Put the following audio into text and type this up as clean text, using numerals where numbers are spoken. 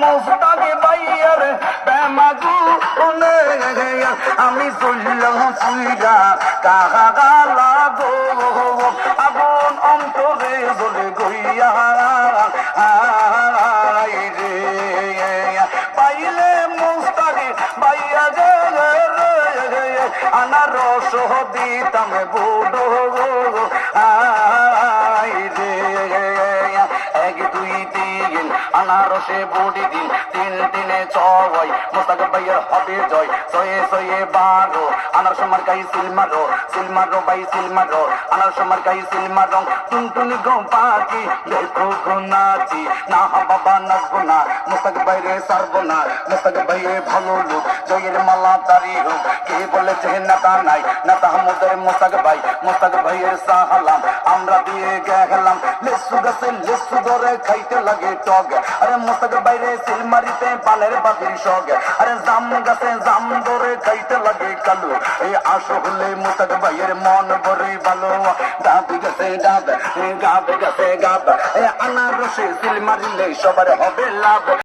মোস্তাকে buyer প্রেমাগু আমি চললাম চুইরা কাহা গালা গো আগুন অন্তরে জ্বলে গইয়া রে পাইলে মোস্তাকে বাইয়া যে আনারস দিতাম বুড়ো রে এক দুই তিন আনারসে বুড়ি দিন তিন দিনে ছয় মোস্তাক ভাইয়ের হবে জয় ছয়ে ছয়ে 12 আনারস মার্কাই সিলমারো সিলমারো ভাই সিলমারো আনারস মার্কাই সিলমারো টুনটুনি গো পাখি দেখো গো নাচি না বাবা নাচবো না মোস্তাক ভাইরে সারবো না মোস্তাক ভাইয়ে ভালো লোক জয়ের মালা তারি হোক কে বলেছে নেতা নাই নেতা আমাদের মোস্তাক ভাইয়ের সাহালাম আমরা দিয়ে গেলাম লেসু গাছে লেসু ধরে খাইতে লাগে টক আরে মোস্তাক ভাইরে সিলমারিতে পানের বাতির শখ আরে জাম গাছে জাম ধরে খাইতে লাগে কালু এই আসলে মোস্তাক ভাইয়ের মন বড়ই ভালো ডাব গাছে ডাব গাব গাছে গাব আনারসে সিল মারিলে সবার হবে লাভ।